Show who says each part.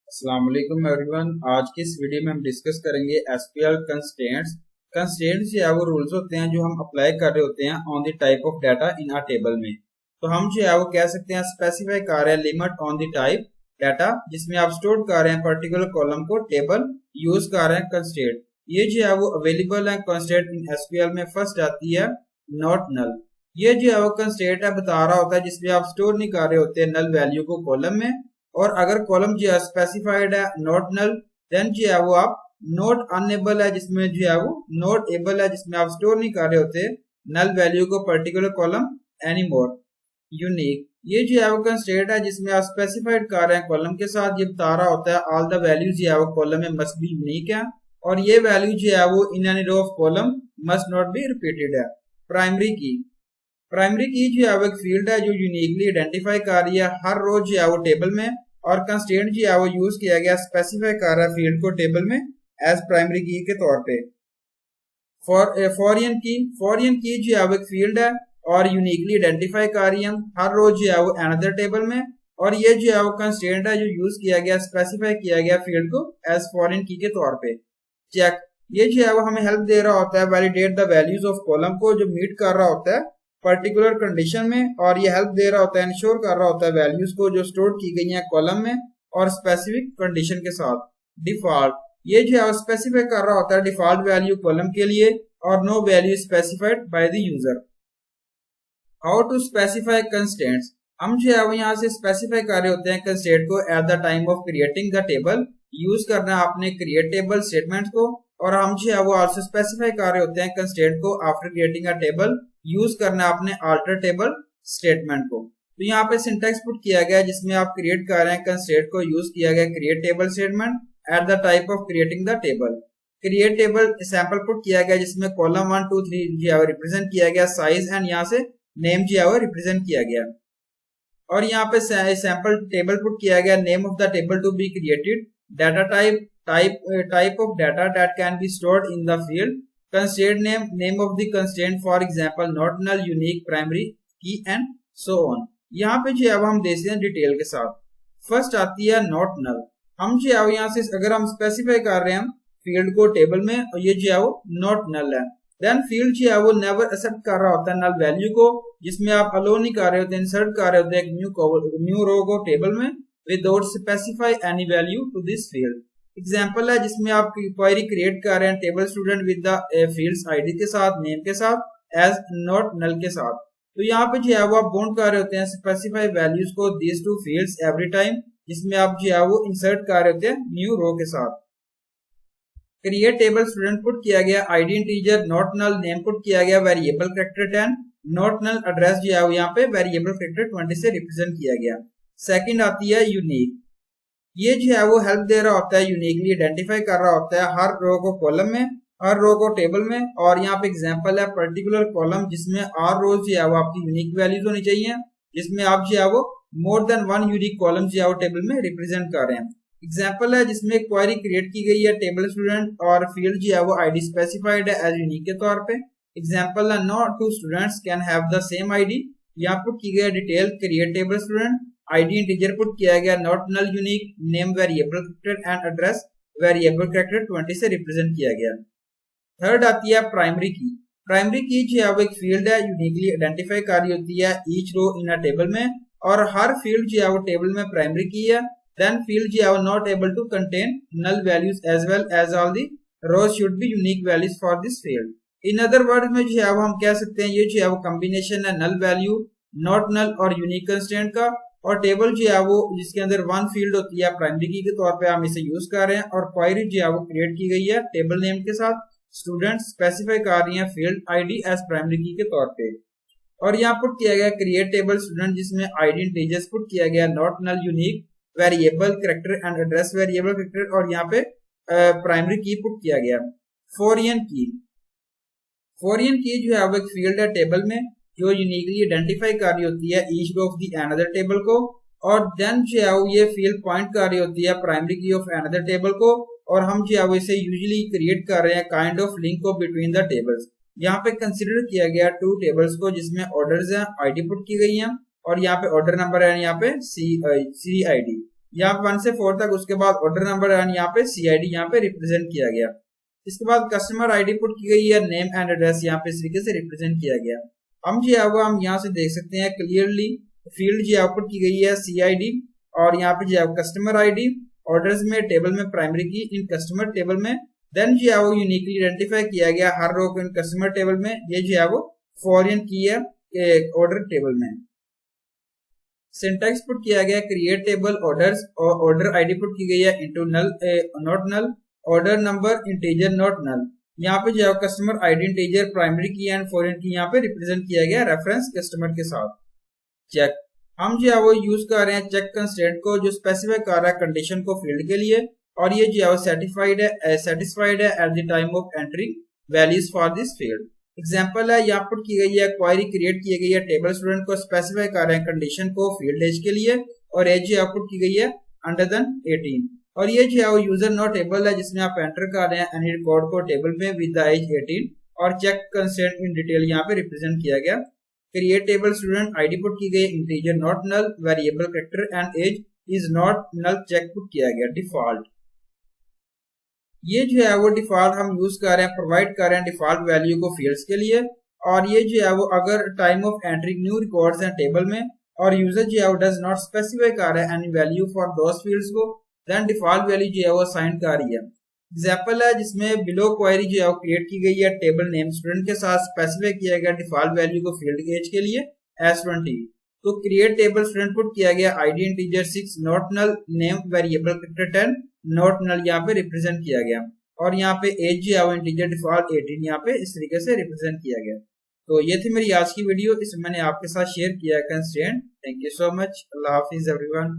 Speaker 1: अस्सलाम वालेकुम एवरीवन। आज की इस वीडियो में हम डिस्कस करेंगे एसक्यूएल कंस्ट्रेंट्स। कंस्ट्रेंट्स जो है वो रूल्स होते हैं जो हम अप्लाई कर रहे होते हैं on the type of data in a table में। तो हम जो है वो कह सकते हैं स्पेसिफाई कर रहे हैं limit on the type data जिसमें आप स्टोर कर रहे हैं पर्टिकुलर कॉलम को टेबल यूज कर रहे हैं कंस्ट्रेंट। ये जो है वो अवेलेबल है कंस्ट्रेंट इन एसक्यूएल में। फर्स्ट आती है नॉट नल। ये जो है वो कंस्ट्रेंट है बता रहा होता है जिसमें आप स्टोर नहीं कर रहे होते नल वैल्यू को कॉलम में, और अगर कॉलम जो है स्पेसिफाइड है नॉट नल देन जो है वो आप नॉट अनेबल है जिसमें जो है वो नॉट एबल है जिसमें आप स्टोर नहीं कर रहे होते नल वैल्यू को particular column any more. Unique ये जो है वो कंस्ट्रेंट है जिसमें आप स्पेसिफाइड कर रहे हैं कॉलम के साथ। ये बता रहा होता है ऑल द वैल्यूज जो है वो कॉलम में मस्ट बी यूनिक है, और ये वैल्यू जो है वो in any row of column must not be repeated है। प्राइमरी की जो है वो एक फील्ड है जो यूनिकली आइडेंटिफाई कर रही है हर रो जो है वो टेबल में, और कंस्ट्रेंट जो है वो यूज किया गया स्पेसिफाई कर रहा है फील्ड को टेबल में एज प्राइमरी की के तौर पे। फॉरियन की जो है वो एक फील्ड है और यूनिकली आइडेंटिफाई कर रही है हर रो जो है वो अनदर टेबल में, और ये जो है वो कंस्ट्रेंट है जो यूज किया गया स्पेसिफाई किया गया फील्ड को एज फॉरियन की के तौर पे। चेक ये जो है वो हमें हेल्प दे रहा होता है validate the values of column को जो मीट कर रहा होता है पर्टिकुलर कंडीशन में, और ये हेल्प दे रहा होता है इंश्योर कर रहा होता है वैल्यूज को जो स्टोर की गई हैं कॉलम में और स्पेसिफिक कंडीशन के साथ। डिफॉल्ट ये जो है स्पेसिफाई कर रहा होता है डिफॉल्ट वैल्यू कॉलम के लिए और no value specified by the user. How to specify constraints. हम जो है वो यहाँ से स्पेसिफाई कर रहे होते हैं कंस्ट्रेंट को at the time of creating the table. Use करना है आपने क्रिएट टेबल स्टेटमेंट को, और हम जो है वो आल्सो स्पेसिफाई कर रहे होते हैं कंस्ट्रेंट को after creating a table. Use करना है आपने अल्टर टेबल स्टेटमेंट को। तो यहाँ पे सिंटैक्स पुट किया गया जिसमें आप क्रिएट कर रहे हैं कंस्ट्रेंट को, यूज किया गया create table statement at the type of creating the table. Create table sample put किया गया जिसमें कॉलम 1 2 3 जो है रिप्रेजेंट किया गया साइज, एंड यहाँ से नेम जो है वो रिप्रेजेंट किया गया, और यहाँ पे सैंपल टेबल पुट किया गया name of the table to be created, data type of data that can be stored in the field, constraint name of the constraint for example not null unique primary key and so on। यहाँ पे जो है वो हम देखते हैं detail के साथ। फर्स्ट आती है नॉट नल। हम जो है वो यहाँ से अगर हम स्पेसिफाई कर रहे हैं फील्ड को टेबल में और ये जो है वो नॉट नल है, देन फील्ड जो है वो नेवर एक्सेप्ट कर रहा होता है नल वैल्यू को जिसमें आप अलो नहीं कर रहे होते इंसर्ट कर रहे होते हैं न्यू रो को टेबल में without specify any value to this field. Example है जिसमें आप क्वेरी क्रिएट कर रहे हैं table student with the fields ID के साथ नेम के साथ एज नॉट नल के साथ। तो यहाँ पे जो है वो आप बाउंड कर रहे होते हैं स्पेसिफाई वैल्यूज को these two fields every time जिसमें आप जो है वो इंसर्ट कर रहे होते हैं न्यू रो के साथ। क्रिएट टेबल स्टूडेंट पुट किया गया ID integer, not null name put किया गया variable character 10, not null address जो है वो यहाँ पे वेरिएबल कैरेक्टर 20 से रिप्रेजेंट किया गया। सेकंड आती है यूनिक। ये जो है वो हेल्प दे रहा होता है यूनिकली आइडेंटिफाई कर रहा होता है हर रो को कॉलम में हर रो को टेबल में, और यहाँ पे एग्जांपल है पर्टिकुलर कॉलम जिसमें आर रोज जो है वो आपकी यूनिक वैल्यूज होनी चाहिए जिसमें आप जो है वो more than one unique column जो है वो टेबल में रिप्रेजेंट कर रहे हैं। एग्जाम्पल है जिसमें क्वेरी क्रिएट की गई है टेबल स्टूडेंट और फील्ड जो है वो आईडी स्पेसिफाइड है एज यूनिक के तौर पे। एग्जाम्पल है not two students can have the same ID. यहाँ पुट की गई detail create table student ID integer put किया गया not null unique name variable character and address variable character 20 से रिप्रेजेंट किया गया। थर्ड आती है प्राइमरी की। प्राइमरी की जो है वो एक फील्ड है यूनिकली आइडेंटिफाई कर रही होती है ईच रो इन अ टेबल में, और हर फील्ड जो है वो टेबल में प्राइमरी की है। देन फील्ड जो है वो not able to contain null values as well as all the rows should be unique values for this field. In other word में जो है वो हम कह सकते हैं ये जो है वो कॉम्बिनेशन है नल वैल्यू नॉट नल और यूनिक कंस्ट्रेंट का, और टेबल जो है वो जिसके अंदर वन फील्ड होती है प्राइमरी की के तौर पे हम इसे यूज कर रहे हैं, और क्वेरी जो है वो क्रिएट की गई है टेबल नेम के साथ स्टूडेंट स्पेसिफाई कर रही है फील्ड आईडी एज प्राइमरी की के तौर पे। और यहाँ पुट किया गया क्रिएट टेबल स्टूडेंट जिसमें आईडी इंटीजर्स पुट किया गया not null unique variable character and address variable character, और यहाँ पे प्राइमरी की पुट किया गया। फॉरियन की जो है वो एक फील्ड है टेबल में जो यूनिकली आइडेंटिफाई कर रही होती है each row of the another table को, और देन जो है ये फील्ड पॉइंट कर रही होती है प्राइमरी की ऑफ अनदर टेबल को, और हम जो है वो इसे यूजुअली क्रिएट कर रहे हैं काइंड ऑफ लिंक को बिटवीन द टेबल्स। यहाँ पे कंसीडर किया गया टू टेबल्स को जिसमें ऑर्डर्स हैं आईडी पुट की गई है, और यहाँ पे ऑर्डर नंबर है यहाँ पे सी आईडी। यहाँ पे 1 से 4 तक, उसके बाद ऑर्डर नंबर एंड यहाँ पे CID यहाँ पे रिप्रेजेंट किया गया। इसके बाद कस्टमर आईडी पुट की गई है, नेम एंड एड्रेस यहाँ पे इस तरीके से रिप्रेजेंट किया गया। हम जो है वो हम यहाँ से देख सकते हैं क्लियरली फील्ड जो आउटपुट की गई है CID और यहाँ पे जो है कस्टमर आईडी, ऑर्डर्स में टेबल में प्राइमरी की इन कस्टमर टेबल में, देन जो है वो यूनिकली आइडेंटिफाई किया गया हर रो को इन कस्टमर टेबल में, ये जो है वो फॉरेन की है ऑर्डर टेबल में। सिंटैक्स पुट किया गया क्रिएट टेबल ऑर्डर्स और ऑर्डर आईडी पुट की गई है into null not null, order number integer not null. यहाँ पे जो है customer ID integer, primary key and foreign key यहाँ पे रिप्रेजेंट किया गया रेफरेंस कस्टमर के साथ। चेक हम जो है वो यूज कर रहे हैं चेक कंस्ट्रेंट को जो स्पेसिफाई कर रहा है कंडीशन को फील्ड के लिए, और ये जो है वो सेटिस्फाइड है at the time of entry values for this field. Example है यहाँ पुट की गई है क्वेरी क्रिएट की गई है टेबल स्टूडेंट को स्पेसिफाई कर रहे हैं कंडीशन को फील्ड एज के लिए, और एज जो आउटपुट की गई है अंडर देन 18, और ये जो है वो यूजर नॉट टेबल है जिसमें आप एंटर कर रहे हैं एनी रिकॉर्ड को टेबल में विद द एज 18, और चेक कंस्ट्रेंट इन डिटेल यहाँ पे रिप्रेजेंट किया गया। Create table student ID put की गई integer not null, variable character and age is not null, check put किया गया डिफॉल्ट। ये जो है वो डिफॉल्ट हम यूज कर रहे हैं, प्रोवाइड कर रहे हैं डिफॉल्ट वैल्यू को फील्ड्स के लिए, और ये जो है वो अगर time of entry new records हैं टेबल में और यूजर जो है वो डज नॉट स्पेसिफाई कर रहा है any value for those fields को, देन डिफॉल्ट वैल्यू जो है वो असाइन कर रही है। एग्जांपल है जिसमें बिलो क्वेरी जो है वो क्रिएट की गई है टेबल नेम स्टूडेंट के साथ, स्पेसिफाई किया गया डिफॉल्ट वैल्यू को फील्ड एज के लिए S20। तो क्रिएट टेबल स्टूडेंट पुट किया गया ID integer 6 not null, name variable character 10 not null यहाँ पे रिप्रेजेंट किया गया, और यहाँ पे एज जो है वो इंटीजर डिफॉल्ट 18 यहाँ पे इस तरीके से रिप्रेजेंट किया गया। तो ये थी मेरी आज की वीडियो, इसमें मैंने आपके साथ शेयर किया constraint. Thank you so much, Allah Hafiz everyone.